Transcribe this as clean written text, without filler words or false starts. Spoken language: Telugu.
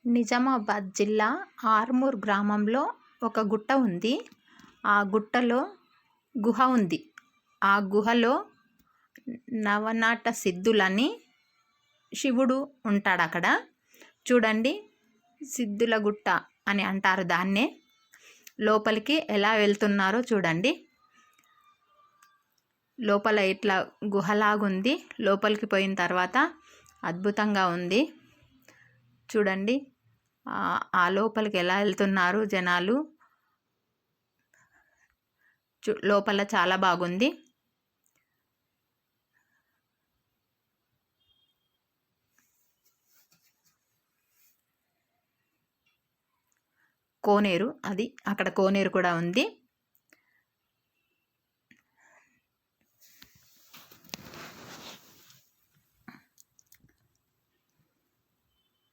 నిజామాబాద్ జిల్లా ఆర్మూర్ గ్రామంలో ఒక గుట్ట ఉంది. ఆ గుట్టలో గుహ ఉంది. ఆ గుహలో నవనాట సిద్ధులని శివుడు ఉంటాడు అక్కడ. చూడండి, సిద్ధుల గుట్ట అని అంటారు దాన్నే. లోపలికి ఎలా వెళ్తున్నారో చూడండి. లోపల ఇట్లా గుహలాగుంది. లోపలికి పోయిన తర్వాత అద్భుతంగా ఉంది. చూడండి, ఆ లోపలికి ఎలా వెళ్తున్నారు జనాలు. లోపల చాలా బాగుంది. కోనేరు, అది అక్కడ కోనేరు కూడా ఉంది.